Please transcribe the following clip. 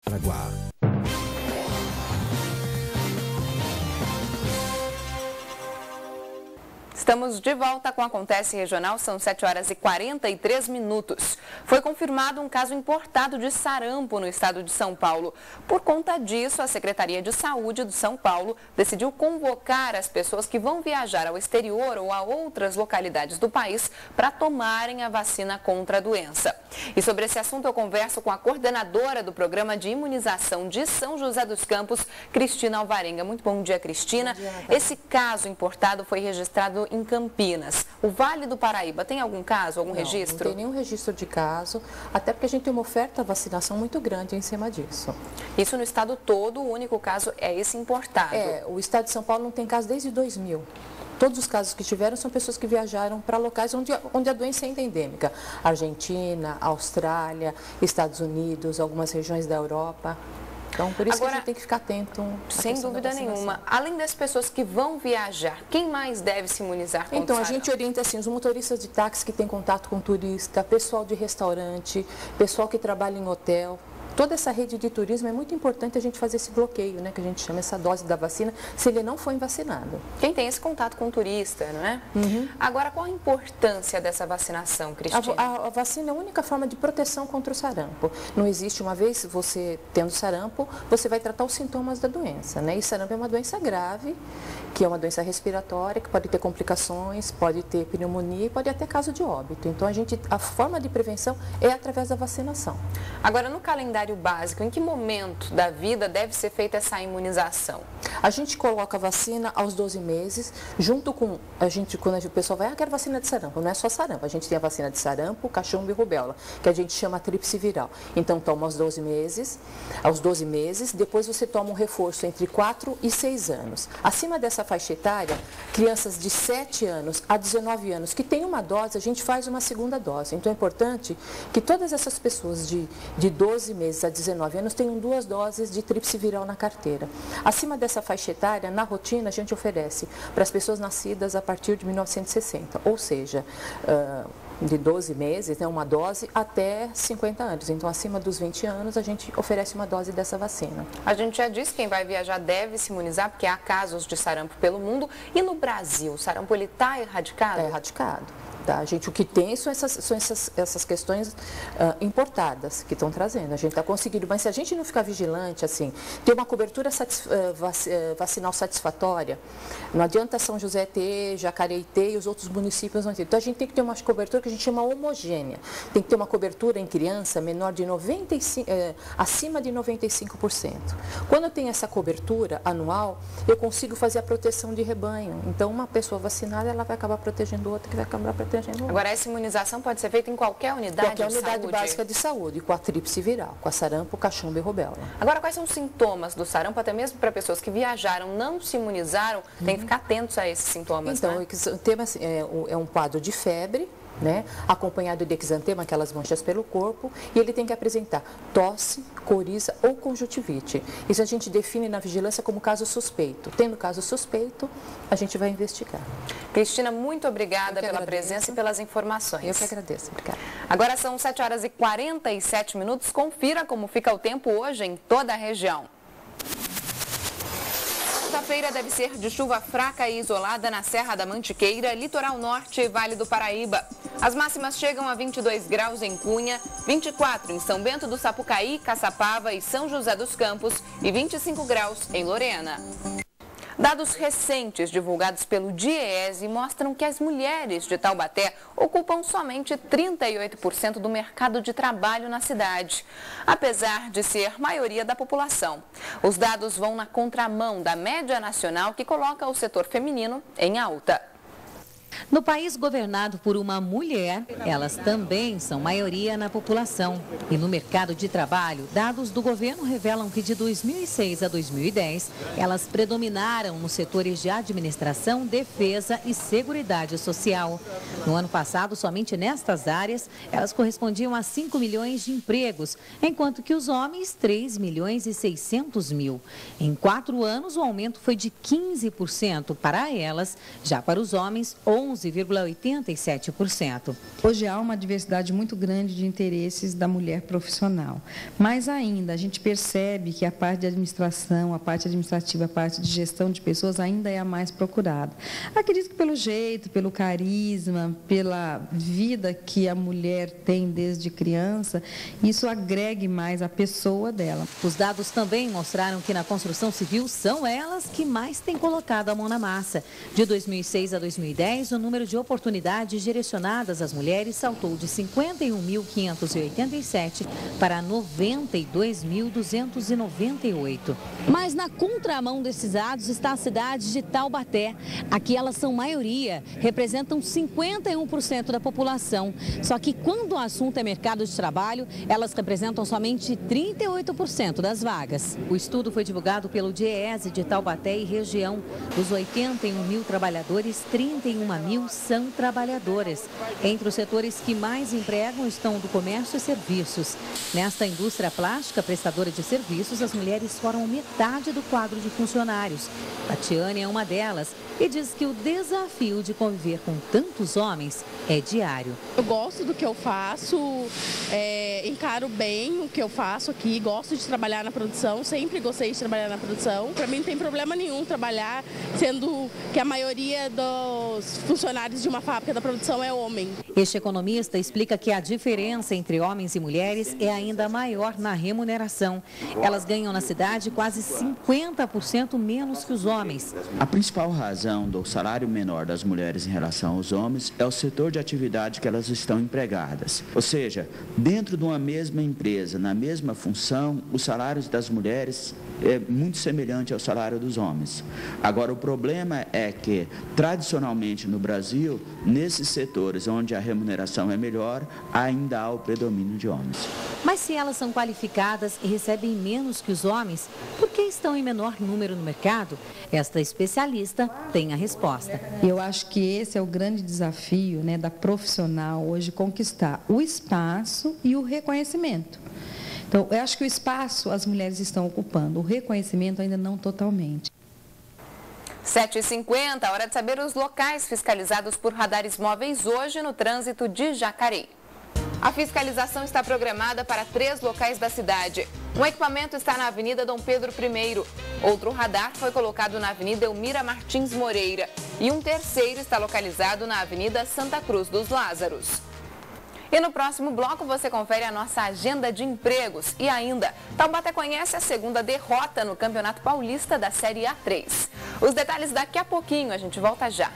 Araguá. Estamos de volta com o Acontece Regional, são 7h43. Foi confirmado um caso importado de sarampo no estado de São Paulo. Por conta disso, a Secretaria de Saúde de São Paulo decidiu convocar as pessoas que vão viajar ao exterior ou a outras localidades do país para tomarem a vacina contra a doença. E sobre esse assunto eu converso com a coordenadora do Programa de Imunização de São José dos Campos, Cristina Alvarenga. Muito bom dia, Cristina. Bom dia, esse caso importado foi registrado em Campinas. O Vale do Paraíba tem algum caso, algum registro? Não tem nenhum registro de caso, até porque a gente tem uma oferta de vacinação muito grande em cima disso. Isso no estado todo, o único caso é esse importado. O estado de São Paulo não tem caso desde 2000. Todos os casos que tiveram são pessoas que viajaram para locais onde a doença é endêmica. Argentina, Austrália, Estados Unidos, algumas regiões da Europa. Então, por isso que a gente tem que ficar atento. Sem dúvida nenhuma. Além das pessoas que vão viajar, quem mais deve se imunizar contra Então, a sarampo? gente orienta assim, os motoristas de táxi que têm contato com turista, pessoal de restaurante, pessoal que trabalha em hotel. Toda essa rede de turismo é muito importante a gente fazer esse bloqueio, né, que a gente chama essa dose da vacina, se ele não foi vacinado. Quem tem esse contato com o turista, não é? Uhum. Agora, qual a importância dessa vacinação, Cristina? A vacina é a única forma de proteção contra o sarampo. Não existe, uma vez você tendo sarampo, você vai tratar os sintomas da doença, né? E sarampo é uma doença grave, que é uma doença respiratória, que pode ter complicações, pode ter pneumonia e pode até caso de óbito. Então, a forma de prevenção é através da vacinação. Agora, no calendário básico, em que momento da vida deve ser feita essa imunização? A gente coloca a vacina aos 12 meses, junto com quando o pessoal vai, quero vacina de sarampo. Não é só sarampo, a gente tem a vacina de sarampo, cachumba e rubéola, que a gente chama tríplice viral. Então, toma aos 12 meses, depois você toma um reforço entre 4 e 6 anos. Acima dessa faixa etária, crianças de 7 anos a 19 anos que têm uma dose, a gente faz uma segunda dose. Então, é importante que todas essas pessoas de 12 meses a 19 anos tenham 2 doses de tríplice viral na carteira. Acima dessa faixa etária, na rotina, a gente oferece para as pessoas nascidas a partir de 1960, ou seja, de 12 meses, né, uma dose até 50 anos. Então, acima dos 20 anos, a gente oferece uma dose dessa vacina. A gente já disse que quem vai viajar deve se imunizar, porque há casos de sarampo pelo mundo. E no Brasil, o sarampo está erradicado? Está erradicado. Tá? O que tem são essas questões importadas que estão trazendo. A gente está conseguindo, mas se a gente não ficar vigilante, assim, ter uma cobertura vacinal satisfatória, não adianta São José ter, Jacareí ter e os outros municípios não ter. Então, a gente tem que ter uma cobertura que a gente chama homogênea. Tem que ter uma cobertura em criança menor de 95, acima de 95%. Quando eu tenho essa cobertura anual, eu consigo fazer a proteção de rebanho. Então, uma pessoa vacinada, ela vai acabar protegendo outra, que vai acabar protegendo. Agora, essa imunização pode ser feita em qualquer unidade de saúde? Qualquer unidade básica de saúde, com a tríplice viral, com a sarampo, cachumba e rubéola. Agora, quais são os sintomas do sarampo, até mesmo para pessoas que viajaram, não se imunizaram, tem que ficar atentos a esses sintomas, então, né? o tema é um quadro de febre, né, acompanhado de exantema, aquelas manchas pelo corpo, e ele tem que apresentar tosse, coriza ou conjuntivite. Isso a gente define na vigilância como caso suspeito. Tendo caso suspeito, a gente vai investigar. Cristina, muito obrigada pela presença e pelas informações. Eu que agradeço, obrigada. Agora são 7h47. Confira como fica o tempo hoje em toda a região. Quinta-feira deve ser de chuva fraca e isolada na Serra da Mantiqueira, Litoral Norte e Vale do Paraíba. As máximas chegam a 22 graus em Cunha, 24 em São Bento do Sapucaí, Caçapava e São José dos Campos e 25 graus em Lorena. Dados recentes divulgados pelo DIEESE mostram que as mulheres de Taubaté ocupam somente 38% do mercado de trabalho na cidade, apesar de ser maioria da população. Os dados vão na contramão da média nacional, que coloca o setor feminino em alta. No país governado por uma mulher, elas também são maioria na população. E no mercado de trabalho, dados do governo revelam que de 2006 a 2010, elas predominaram nos setores de administração, defesa e seguridade social. No ano passado, somente nestas áreas, elas correspondiam a 5 milhões de empregos, enquanto que os homens, 3 milhões e 600 mil. Em 4 anos, o aumento foi de 15% para elas, já para os homens, 11,87%. Hoje há uma diversidade muito grande de interesses da mulher profissional. Mais ainda, a gente percebe que a parte de administração, a parte administrativa, a parte de gestão de pessoas ainda é a mais procurada. Acredito que pelo jeito, pelo carisma, pela vida que a mulher tem desde criança, isso agregue mais a pessoa dela. Os dados também mostraram que na construção civil são elas que mais têm colocado a mão na massa. De 2006 a 2010, o número de oportunidades direcionadas às mulheres saltou de 51.587 para 92.298. Mas na contramão desses dados está a cidade de Taubaté. Aqui elas são maioria, representam 51% da população. Só que quando o assunto é mercado de trabalho, elas representam somente 38% das vagas. O estudo foi divulgado pelo DIEESE de Taubaté e região. Dos 81 mil trabalhadores, 31 mil são trabalhadoras. Entre os setores que mais empregam estão o do comércio e serviços. Nesta indústria plástica prestadora de serviços, as mulheres formam metade do quadro de funcionários. Tatiane é uma delas e diz que o desafio de conviver com tantos homens é diário. Eu gosto do que eu faço, encaro bem o que eu faço aqui, gosto de trabalhar na produção, sempre gostei de trabalhar na produção. Para mim não tem problema nenhum trabalhar, sendo que a maioria dos funcionários de uma fábrica da produção é homem. Este economista explica que a diferença entre homens e mulheres é ainda maior na remuneração. Elas ganham na cidade quase 50% menos que os homens. A principal razão do salário menor das mulheres em relação aos homens é o setor de atividade que elas estão empregadas. Ou seja, dentro de uma mesma empresa, na mesma função, os salários das mulheres é muito semelhante ao salário dos homens. Agora, o problema é que, tradicionalmente no Brasil, nesses setores onde a remuneração é melhor, ainda há o predomínio de homens. Mas se elas são qualificadas e recebem menos que os homens, por que estão em menor número no mercado? Esta especialista tem a resposta. Eu acho que esse é o grande desafio, né, da profissional hoje, conquistar o espaço e o reconhecimento. Então, eu acho que o espaço as mulheres estão ocupando, o reconhecimento ainda não totalmente. 7h50, hora de saber os locais fiscalizados por radares móveis hoje no trânsito de Jacareí. A fiscalização está programada para 3 locais da cidade. Um equipamento está na Avenida Dom Pedro I. Outro radar foi colocado na Avenida Elmira Martins Moreira. E um terceiro está localizado na Avenida Santa Cruz dos Lázaros. E no próximo bloco você confere a nossa agenda de empregos. E ainda, Taubaté conhece a segunda derrota no Campeonato Paulista da Série A3. Os detalhes daqui a pouquinho, a gente volta já.